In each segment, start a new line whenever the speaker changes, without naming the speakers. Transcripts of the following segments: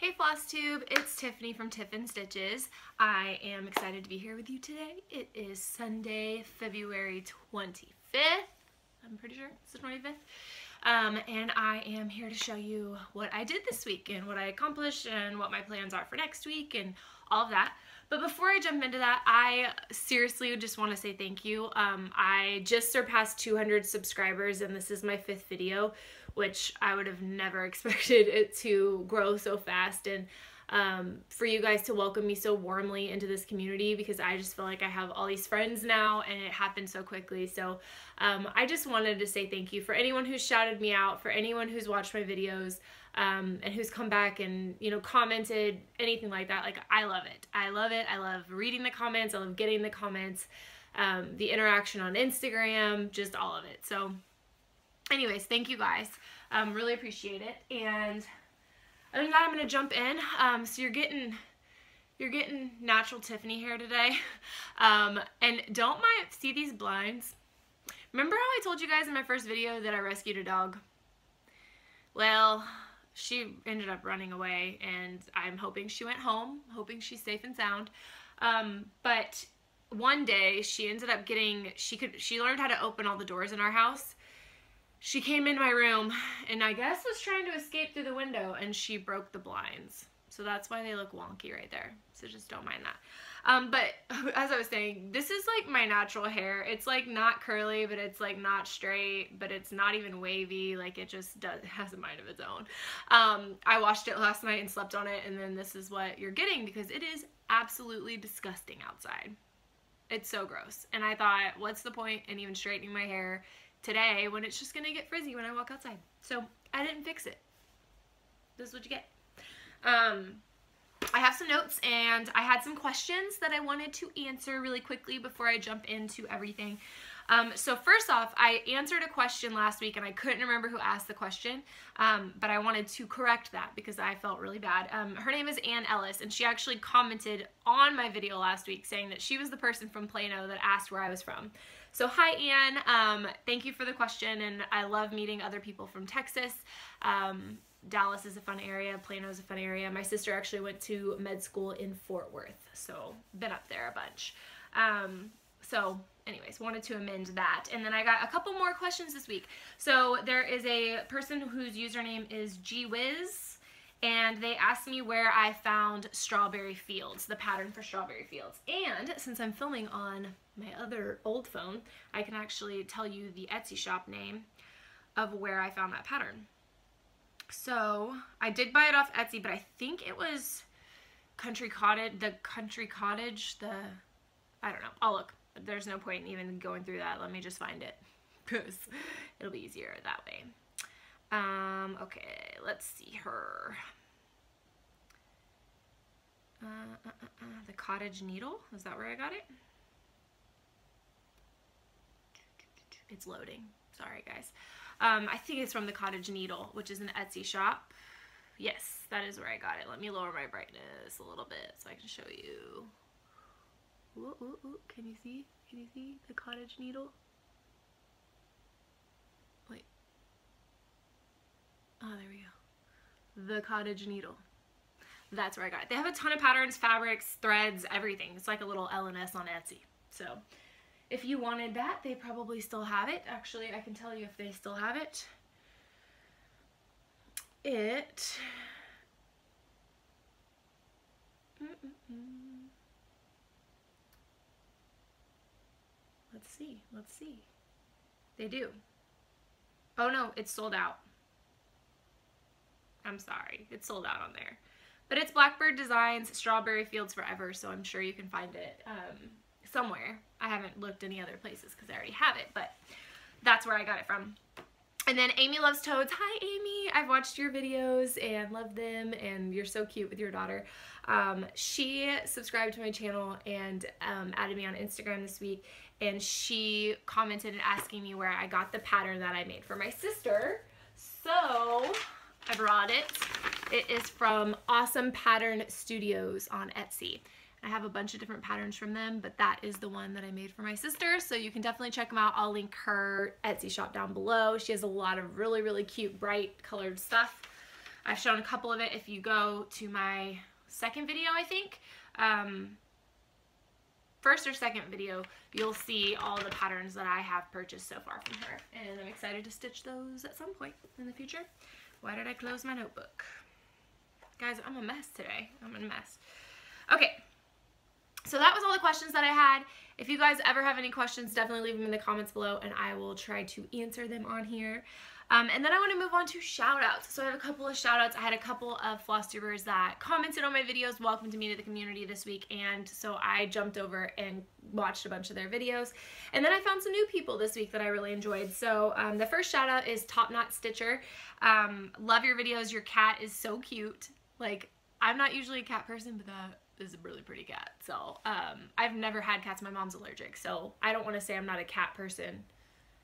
Hey Flosstube, it's Tiffany from Tiff and Stitches. I am excited to be here with you today. It is Sunday, February 25th. I'm pretty sure it's the 25th. And I am here to show you what I did this week and what I accomplished and what my plans are for next week and all of that. But before I jump into that, I seriously just want to say thank you. I just surpassed 200 subscribers and this is my 5th video, which I would have never expected it to grow so fast, and for you guys to welcome me so warmly into this community, because I just feel like I have all these friends now and it happened so quickly. So I just wanted to say thank you for anyone who's shouted me out, for anyone who's watched my videos and who's come back and, you know, commented, anything like that. Like, I love it. I love it. I love reading the comments. I love getting the comments, the interaction on Instagram, just all of it. So anyways, thank you guys. Really appreciate it. And other than that, I'm gonna jump in. So you're getting natural Tiffany hair today. And don't mind, see these blinds? Remember how I told you guys in my first video that I rescued a dog? Well, she ended up running away, and I'm hoping she went home, hoping she's safe and sound. But one day she ended up getting, she learned how to open all the doors in our house. She came in my room and I guess was trying to escape through the window, and she broke the blinds. So that's why they look wonky right there. So just don't mind that. But as I was saying, this is like my natural hair. It's like not curly, but it's like not straight, but it's not even wavy. Like it just has a mind of its own. I washed it last night and slept on it, and then this is what you're getting because it is absolutely disgusting outside. It's so gross. And I thought, what's the point in even straightening my hair today when it's just gonna get frizzy when I walk outside? So I didn't fix it. This is what you get. I have some notes and I had some questions that I wanted to answer really quickly before I jump into everything. So first off, I answered a question last week and I couldn't remember who asked the question, but I wanted to correct that because I felt really bad. Her name is Ann Ellis, and she actually commented on my video last week saying that she was the person from Plano that asked where I was from. So hi Ann, thank you for the question, and I love meeting other people from Texas. Dallas is a fun area, Plano is a fun area. My sister actually went to med school in Fort Worth, so been up there a bunch. So anyways, wanted to amend that. And then I got a couple more questions this week. So there is a person whose username is GWiz, and they asked me where I found Strawberry Fields, the pattern for Strawberry Fields. And since I'm filming on my other old phone, I can actually tell you the Etsy shop name of where I found that pattern. So I did buy it off Etsy, but I think it was Country Cottage, I don't know, I'll look. There's no point in even going through that. Let me just find it because it'll be easier that way. Okay, let's see her. The Cottage Needle, is that where I got it? It's loading, sorry guys. I think it's from the Cottage Needle, which is an Etsy shop. Yes, that is where I got it. Let me lower my brightness a little bit so I can show you. Ooh, ooh, ooh. Can you see? Can you see the Cottage Needle? Wait. Oh, there we go. The Cottage Needle. That's where I got it. They have a ton of patterns, fabrics, threads, everything. It's like a little L&S on Etsy. So if you wanted that, they probably still have it. Actually, I can tell you if they still have it. Let's see. They do. Oh no, it's sold out. I'm sorry, it's sold out on there. But it's Blackbird Designs, Strawberry Fields Forever, so I'm sure you can find it somewhere. I haven't looked any other places because I already have it, but that's where I got it from. And then AmyLovesToads. Hi Amy, I've watched your videos and love them, and you're so cute with your daughter. She subscribed to my channel and added me on Instagram this week, and she commented and asking me where I got the pattern that I made for my sister. So I brought it. It is from Awesome Pattern Studios on Etsy. I have a bunch of different patterns from them, but that is the one that I made for my sister, so you can definitely check them out. I'll link her Etsy shop down below. She has a lot of really, really cute, bright colored stuff. I've shown a couple of it. If you go to my second video, I think, first or second video, you'll see all the patterns that I have purchased so far from her. And I'm excited to stitch those at some point in the future. Why did I close my notebook? Guys, I'm a mess today. I'm a mess. Okay. So that was all the questions that I had. If you guys ever have any questions, definitely leave them in the comments below and I will try to answer them on here. And then I want to move on to shout-outs. So I have a couple of shout-outs. I had a couple of Flosstubers that commented on my videos, welcomed me to the community this week, and so I jumped over and watched a bunch of their videos. And then I found some new people this week that I really enjoyed. So the first shout-out is TopKnotStitcher. Love your videos. Your cat is so cute. Like, I'm not usually a cat person, but that is a really pretty cat. So I've never had cats. My mom's allergic, so I don't want to say I'm not a cat person,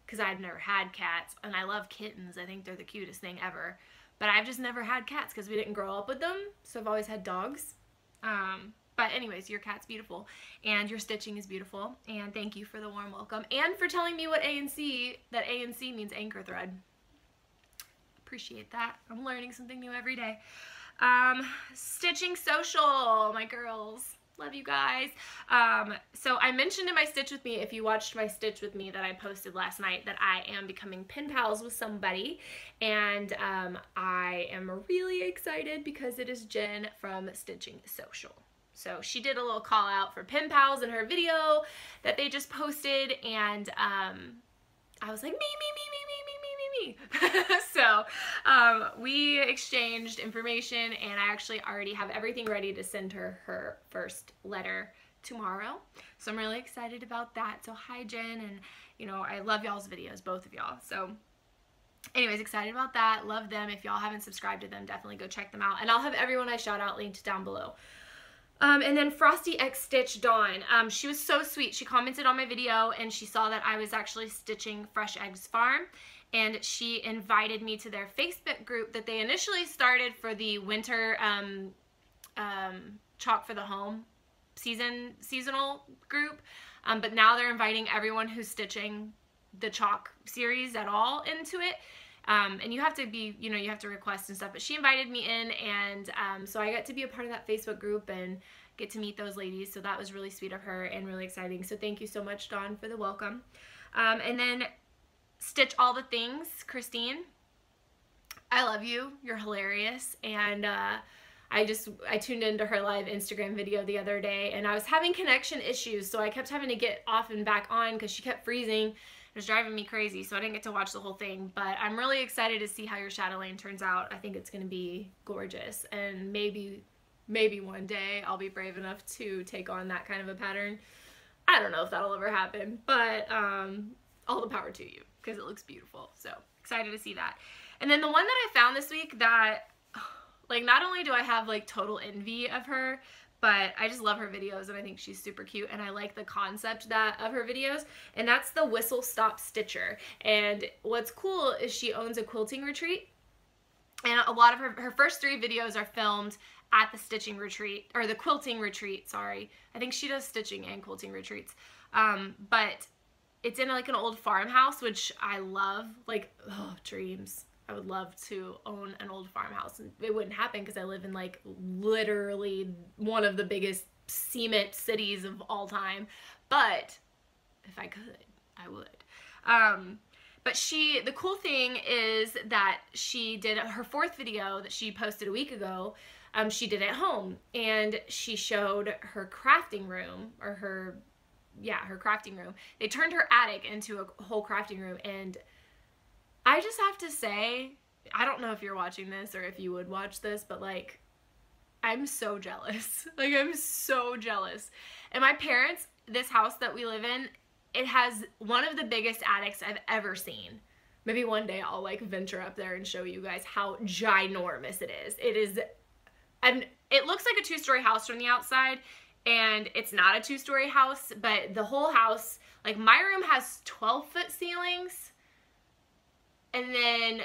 because I've never had cats, and I love kittens. I think they're the cutest thing ever. But I've just never had cats because we didn't grow up with them, so I've always had dogs. But anyways, your cat's beautiful, and your stitching is beautiful, and thank you for the warm welcome, and for telling me what ANC, that ANC means anchor thread. Appreciate that. I'm learning something new every day. StitchingSocial, my girls. Love you guys. So I mentioned in my Stitch With Me, if you watched my Stitch With Me that I posted last night, that I am becoming pen pals with somebody, and I am really excited because it is Jen from StitchingSocial. So she did a little call out for pen pals in her video that they just posted, and I was like, me. So we exchanged information, and I actually already have everything ready to send her her first letter tomorrow. So I'm really excited about that. So hi Jen, and you know, I love y'all's videos, both of y'all. So anyways, excited about that. Love them. If y'all haven't subscribed to them, definitely go check them out. And I'll have everyone I shout out linked down below. And then FrostyXstitchDawn, she was so sweet. She commented on my video and she saw that I was actually stitching Fresh Eggs Farm, and she invited me to their Facebook group that they initially started for the winter Chalk for the Home seasonal group, but now they're inviting everyone who's stitching the chalk series at all into it. And you have to be, you know, you have to request and stuff, but she invited me in, and so I got to be a part of that Facebook group and get to meet those ladies, so that was really sweet of her and really exciting. So thank you so much, Dawn, for the welcome. And then StitchAlltheThings, Christine, I love you, you're hilarious, and I tuned into her live Instagram video the other day, and I was having connection issues, so I kept having to get off and back on because she kept freezing. It was driving me crazy, so I didn't get to watch the whole thing, but I'm really excited to see how your shadow lane turns out. I think it's going to be gorgeous, and maybe one day I'll be brave enough to take on that kind of a pattern. I don't know if that'll ever happen, but all the power to you, because it looks beautiful. So excited to see that. And then the one that I found this week that, like, not only do I have like total envy of her, but I just love her videos, and I think she's super cute, and I like the concept of her videos, and that's the WhistlestopStitcher. And what's cool is she owns a quilting retreat, and a lot of her first 3 videos are filmed at the stitching retreat, or the quilting retreat, sorry. I think she does stitching and quilting retreats, but it's in like an old farmhouse, which I love. Like, oh, dreams. I would love to own an old farmhouse, and it wouldn't happen because I live in like literally one of the biggest cement cities of all time, but if I could, I would. But the cool thing is that she did her 4th video that she posted a week ago. She did at home, and she showed her crafting room, or her crafting room. They turned her attic into a whole crafting room, and I just have to say, I don't know if you're watching this or if you would watch this, but like, I'm so jealous. Like, I'm so jealous. And my parents, this house that we live in, it has one of the biggest attics I've ever seen. Maybe one day I'll like venture up there and show you guys how ginormous it is. It is, and it looks like a 2-story house from the outside, and it's not a 2-story house, but the whole house, like my room has 12-foot ceilings, and then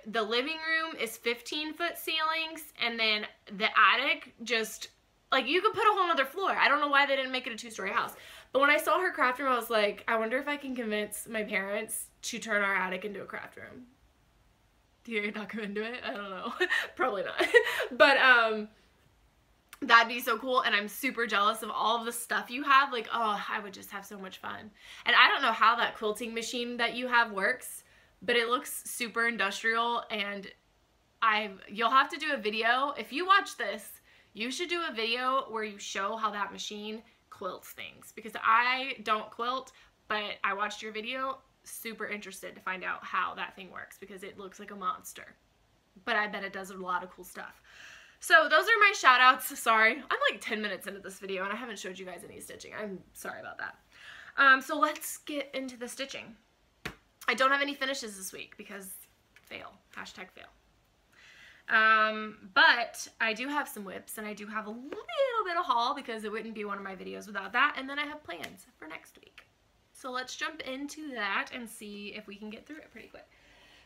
the living room is 15-foot ceilings, and then the attic just, like, you could put a whole nother floor. I don't know why they didn't make it a 2-story house. But when I saw her craft room, I was like, I wonder if I can convince my parents to turn our attic into a craft room. you're not gonna do it? I don't know. Probably not. But that'd be so cool, and I'm super jealous of all of the stuff you have. Like, oh, I would just have so much fun. And I don't know how that quilting machine that you have works, but it looks super industrial, and you'll have to do a video. If you watch this, you should do a video where you show how that machine quilts things, because I don't quilt, but I watched your video, super interested to find out how that thing works, because it looks like a monster. But I bet it does a lot of cool stuff. So those are my shout outs. Sorry, I'm like 10 minutes into this video and I haven't showed you guys any stitching. I'm sorry about that. So let's get into the stitching. I don't have any finishes this week because fail, hashtag fail. But I do have some whips, and I do have a little bit of haul, because it wouldn't be one of my videos without that. And then I have plans for next week. So let's jump into that and see if we can get through it pretty quick.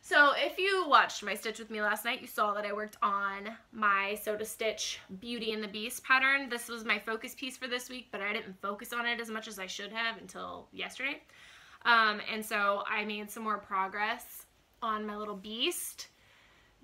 So if you watched my stitch with me last night, you saw that I worked on my Sew to Stitch Beauty and the Beast pattern. This was my focus piece for this week, but I didn't focus on it as much as I should have until yesterday. And so I made some more progress on my little beast.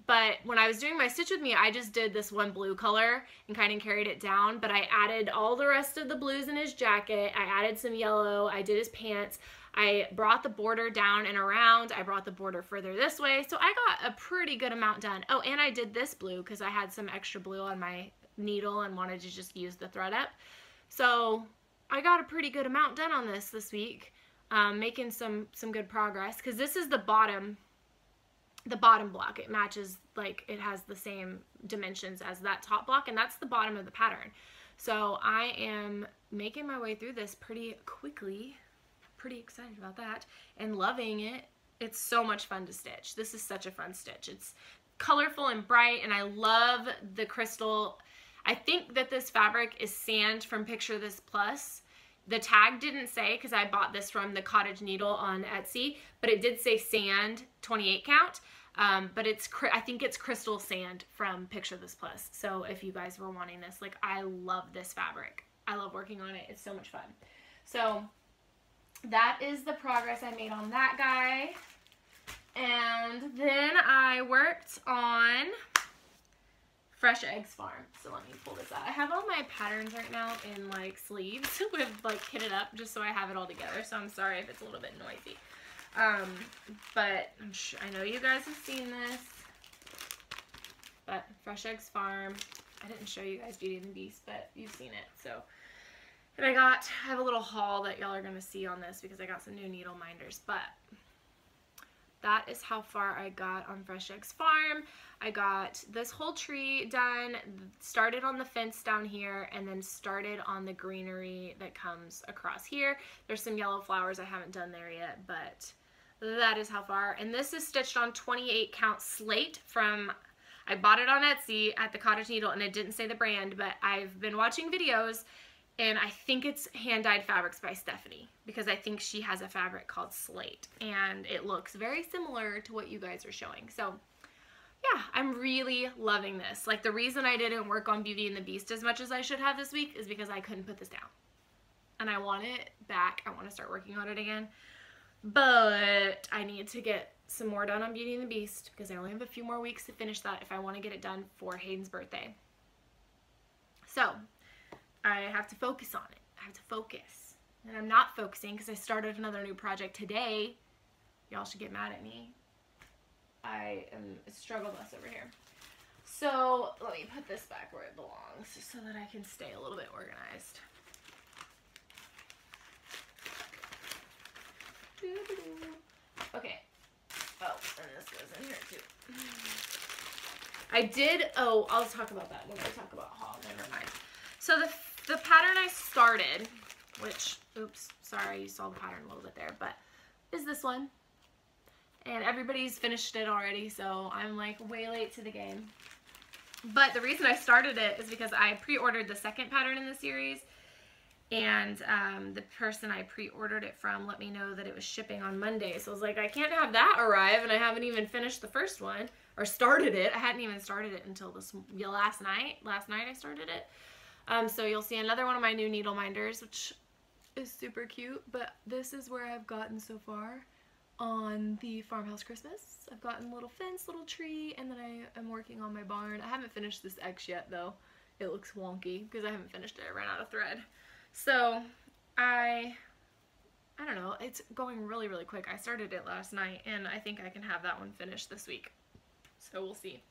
But when I was doing my stitch with me, I just did this one blue color and kind of carried it down. But I added all the rest of the blues in his jacket. I added some yellow. I did his pants. I brought the border down and around. I brought the border further this way. So I got a pretty good amount done. Oh, and I did this blue because I had some extra blue on my needle and wanted to just use the thread up. So I got a pretty good amount done on this week, making some good progress, because this is the bottom block. It matches, like, it has the same dimensions as that top block, and that's the bottom of the pattern. So I am making my way through this pretty quickly. Pretty excited about that and loving it. It's so much fun to stitch. This is such a fun stitch. It's colorful and bright, and I love the crystal. I think that this fabric is sand from Picture This Plus. The tag didn't say, because I bought this from the Cottage Needle on Etsy, but it did say sand 28 count. But I think it's crystal sand from Picture This Plus. So if you guys were wanting this, like, I love this fabric. I love working on it. It's so much fun. So that is the progress I made on that guy. And then I worked on Fresh Eggs Farm. So let me pull this out. I have all my patterns right now in, like, sleeves with, like, kitted up, just so I have it all together. So I'm sorry if it's a little bit noisy. But I know you guys have seen this. But Fresh Eggs Farm. I didn't show you guys Beauty and the Beast, but you've seen it. So, and I have a little haul that y'all are going to see on this, because I got some new needle minders. But that is how far I got on Fresh Eggs Farm. I got this whole tree done, started on the fence down here, and then started on the greenery that comes across here. There's some yellow flowers I haven't done there yet, but that is how far. And this is stitched on 28 count slate from, I bought it on Etsy at the Cottage Needle, and it didn't say the brand, but I've been watching videos, and I think it's Hand Dyed Fabrics by Stephanie, because I think she has a fabric called Slate, and it looks very similar to what you guys are showing. So yeah, I'm really loving this. Like, the reason I didn't work on Beauty and the Beast as much as I should have this week is because I couldn't put this down. And I want it back. I want to start working on it again. But I need to get some more done on Beauty and the Beast, because I only have a few more weeks to finish that if I want to get it done for Hayden's birthday. So I have to focus on it. I have to focus. And I'm not focusing because I started another new project today. Y'all should get mad at me. I am a struggle bus over here. So let me put this back where it belongs, so that I can stay a little bit organized. Okay. Oh, and this goes in here too. I did, oh, I'll talk about that when I talk about haul. Never mind. So the pattern I started, which, oops, sorry, you saw the pattern a little bit there, but is this one. And everybody's finished it already, so I'm like way late to the game. But the reason I started it is because I pre-ordered the second pattern in the series, and the person I pre-ordered it from let me know that it was shipping on Monday. So I was like, I can't have that arrive, and I haven't even finished the first one, or started it. I hadn't even started it until last night. Last night I started it. So you'll see another one of my new needle minders, which is super cute, but this is where I've gotten so far. on the farmhouse Christmas. I've gotten a little fence, little tree, and then I am working on my barn. I haven't finished this X yet though. It looks wonky because I haven't finished it. I ran out of thread. So I don't know, it's going really, really quick. I started it last night and I think I can have that one finished this week. So we'll see.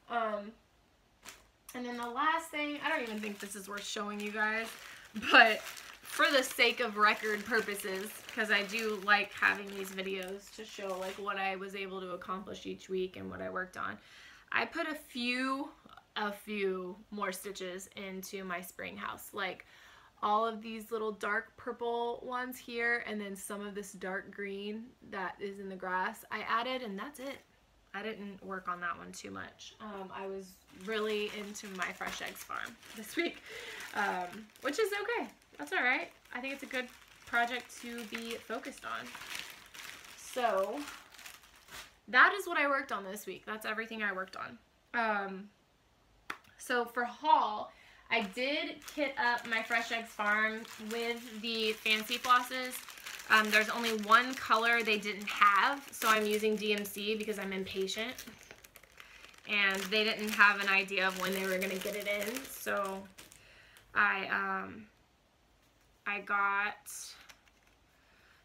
And then the last thing, I don't even think this is worth showing you guys, but for the sake of record purposes, because I do like having these videos to show like what I was able to accomplish each week and what I worked on, I put a few more stitches into my spring house, like all of these little dark purple ones here, and then some of this dark green that is in the grass I added, and that's it. I didn't work on that one too much. I was really into my fresh eggs farm this week, which is okay. That's all right. I think it's a good project to be focused on. So that is what I worked on this week. That's everything I worked on. So for haul, I did kit up my fresh eggs farm with the fancy flosses. There's only one color they didn't have, so I'm using DMC because I'm impatient. And they didn't have an idea of when they were going to get it in, so I got,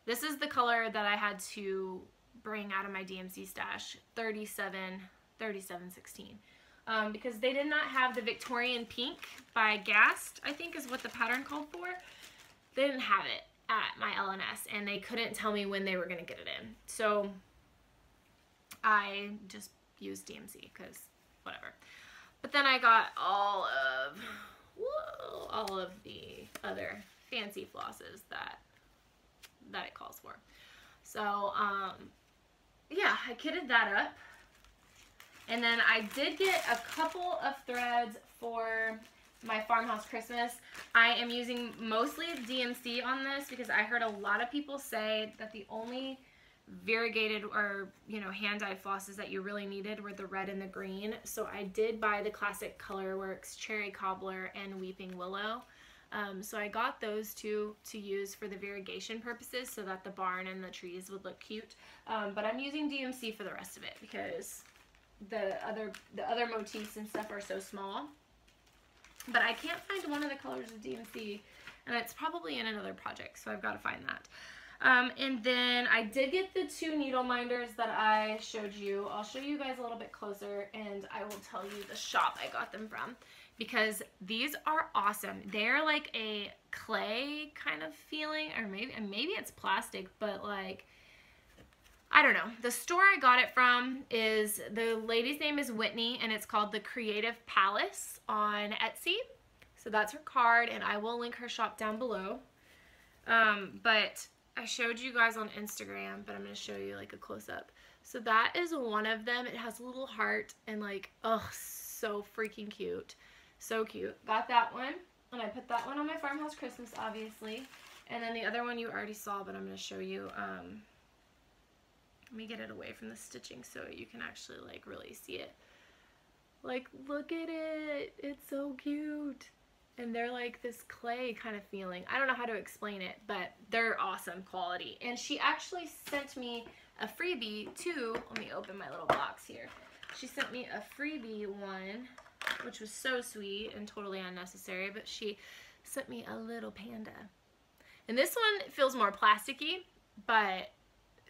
this is the color that I had to bring out of my DMC stash, 3716. Because they did not have the Victorian Pink by Gast, I think is what the pattern called for. They didn't have it at my LNS, and they couldn't tell me when they were going to get it in. So I just used DMC because whatever. But then I got all of the other fancy flosses that it calls for. So yeah, I kitted that up. And then I did get a couple of threads for my farmhouse Christmas. I am using mostly DMC on this because I heard a lot of people say that the only variegated or, you know, hand-dyed flosses that you really needed were the red and the green. So I did buy the classic Colorworks Cherry Cobbler and Weeping Willow. So I got those two to use for the variegation purposes so that the barn and the trees would look cute. But I'm using DMC for the rest of it because the other motifs and stuff are so small. But I can't find one of the colors of DMC, and it's probably in another project, so I've got to find that. And then I did get the two needle minders that I showed you. I'll show you guys a little bit closer, and I will tell you the shop I got them from, because these are awesome. They're like a clay kind of feeling, or maybe it's plastic, but like, I don't know. The store I got it from is, the lady's name is Whitney, and it's called The Creative Palace on Etsy. So that's her card, and I will link her shop down below. But I showed you guys on Instagram, but I'm going to show you like a close-up. So that is one of them. It has a little heart, and like, oh, so freaking cute. So cute. Got that one, and I put that one on my farmhouse Christmas, obviously. And then the other one you already saw, but I'm going to show you. Let me get it away from the stitching so you can actually like really see it. Like, look at it. It's so cute. And they're like this clay kind of feeling. I don't know how to explain it, but they're awesome quality. And she actually sent me a freebie too. Let me open my little box here. She sent me a freebie one, which was so sweet and totally unnecessary, but she sent me a little panda. And this one feels more plasticky, but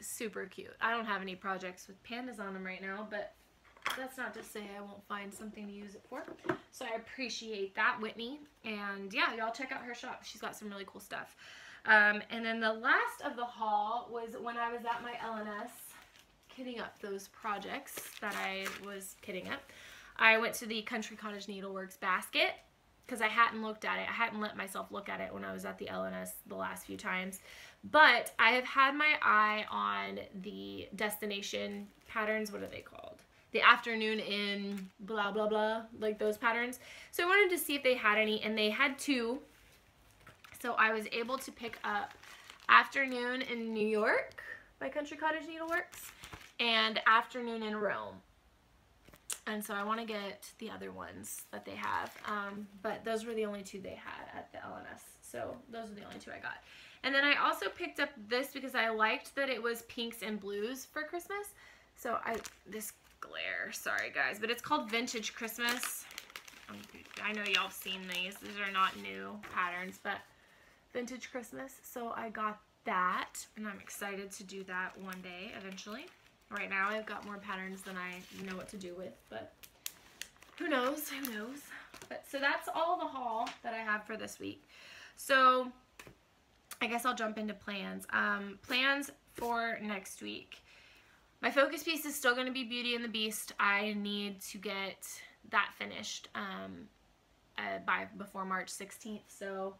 super cute. I don't have any projects with pandas on them right now, but that's not to say I won't find something to use it for. So I appreciate that, Whitney. And yeah, y'all check out her shop. She's got some really cool stuff. And then the last of the haul was when I was at my LNS kitting up those projects that I was kitting up. I went to the Country Cottage Needleworks basket because I hadn't looked at it. I hadn't let myself look at it when I was at the LNS the last few times. But I have had my eye on the destination patterns. What are they called? The afternoon in blah, blah, blah, like those patterns. So I wanted to see if they had any, and they had two. So I was able to pick up Afternoon in New York by Country Cottage Needleworks and Afternoon in Rome. And so I want to get the other ones that they have. But those were the only two they had at the LNS. So those are the only two I got. And then I also picked up this because I liked that it was pinks and blues for Christmas. So this glare, sorry guys, but it's called Vintage Christmas. I know y'all have seen these. These are not new patterns, but Vintage Christmas. So I got that, and I'm excited to do that one day eventually. Right now I've got more patterns than I know what to do with, but who knows, who knows. But so that's all the haul that I have for this week. So I guess I'll jump into plans. Plans for next week. My focus piece is still going to be Beauty and the Beast. I need to get that finished before March 16th. So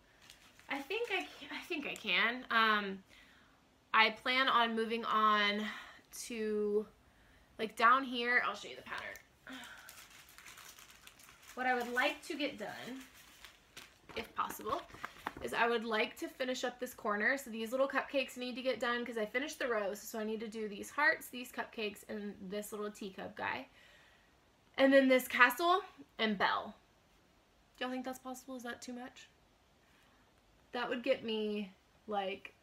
I think I can. I plan on moving on to, like, down here. I'll show you the pattern. What I would like to get done, if possible, is I would like to finish up this corner. So these little cupcakes need to get done because I finished the rows. So I need to do these hearts, these cupcakes, and this little teacup guy. And then this castle and bell. Do y'all think that's possible? Is that too much? That would get me, like,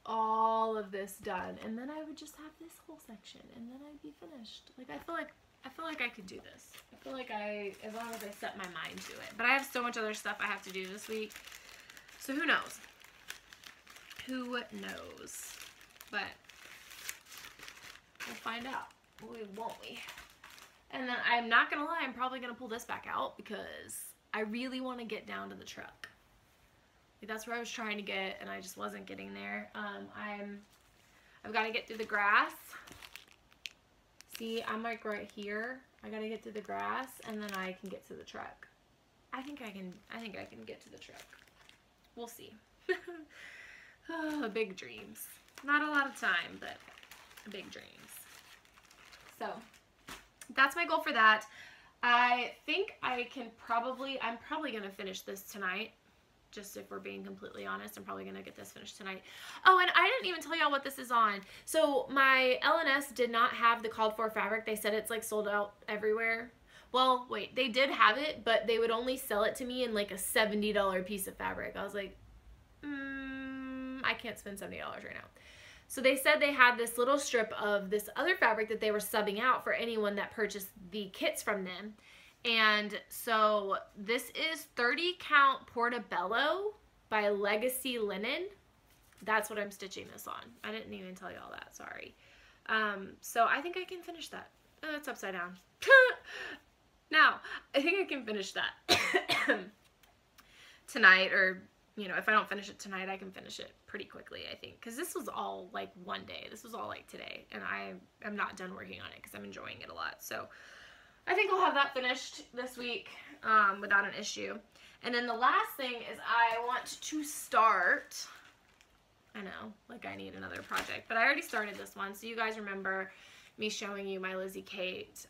all of this done, and then I would just have this whole section, and then I'd be finished. Like, I feel like I could do this. I feel like as long as I set my mind to it. But I have so much other stuff I have to do this week, so who knows? Who knows? But we'll find out, won't we? And then I'm not gonna lie, I'm probably gonna pull this back out because I really want to get down to the truck. Like, that's where I was trying to get, and I just wasn't getting there. I've got to get through the grass. See, I'm like right here. I got to get through the grass, and then I can get to the truck. I think I can get to the truck. We'll see. Oh, big dreams. Not a lot of time, but big dreams. So that's my goal for that. I think I'm probably going to finish this tonight. Just if we're being completely honest, I'm probably going to get this finished tonight. Oh, and I didn't even tell y'all what this is on. So my LNS did not have the called for fabric. They said it's like sold out everywhere. Well, wait, they did have it, but they would only sell it to me in like a $70 piece of fabric. I was like, I can't spend $70 right now. So they said they had this little strip of this other fabric that they were subbing out for anyone that purchased the kits from them. And so this is 30 count Portobello by Legacy Linen. That's what I'm stitching this on. I didn't even tell you all that, sorry. So I think I can finish that. Oh, it's upside down. Now, I think I can finish that tonight, or, you know, if I don't finish it tonight, I can finish it pretty quickly, I think. Because this was all like one day. This was all like today. And I am not done working on it because I'm enjoying it a lot. So I think I'll have that finished this week without an issue. And then the last thing is I want to start, I know, like I need another project, but I already started this one. So you guys remember me showing you my Lizzie Kate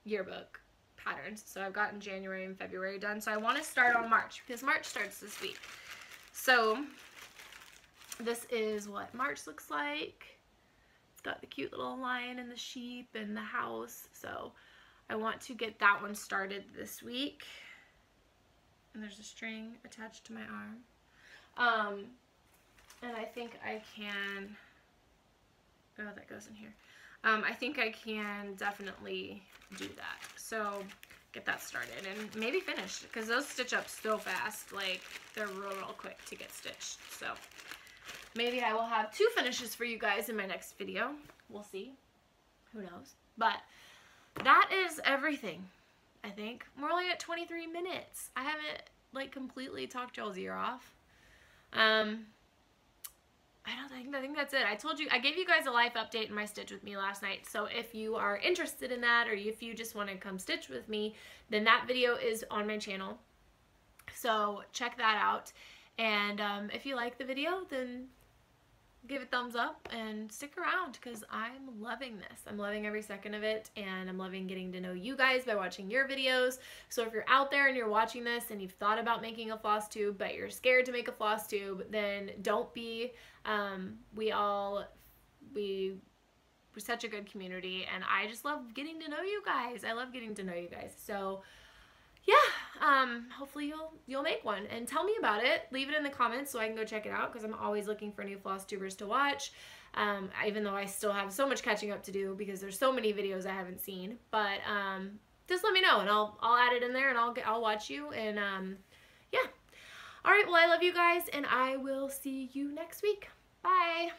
yearbook patterns. So I've gotten January and February done. So I want to start on March because March starts this week. So this is what March looks like. Got the cute little lion and the sheep and the house, so I want to get that one started this week. And there's a string attached to my arm, and I think I can, oh, that goes in here. I think I can definitely do that, so get that started and maybe finish, because those stitch up so fast, like they're real quick to get stitched. So maybe I will have 2 finishes for you guys in my next video. We'll see. Who knows? But that is everything, I think. We're only at 23 minutes. I haven't, like, completely talked y'all's ear off. I think that's it. I told you, I gave you guys a life update in my Stitch With Me last night. So if you are interested in that, or if you just want to come stitch with me, then that video is on my channel. So check that out. And if you like the video, then give it a thumbs up and stick around because I'm loving this. I'm loving every second of it, and I'm loving getting to know you guys by watching your videos. So if you're out there and you're watching this and you've thought about making a floss tube but you're scared to make a floss tube, then don't be. such a good community, and I just love getting to know you guys. I love getting to know you guys. So yeah, hopefully you'll make one and tell me about it. Leave it in the comments so I can go check it out, because I'm always looking for new floss tubers to watch. Even though I still have so much catching up to do because there's so many videos I haven't seen. But just let me know and I'll add it in there and I'll watch you, and yeah. All right, well, I love you guys, and I will see you next week. Bye.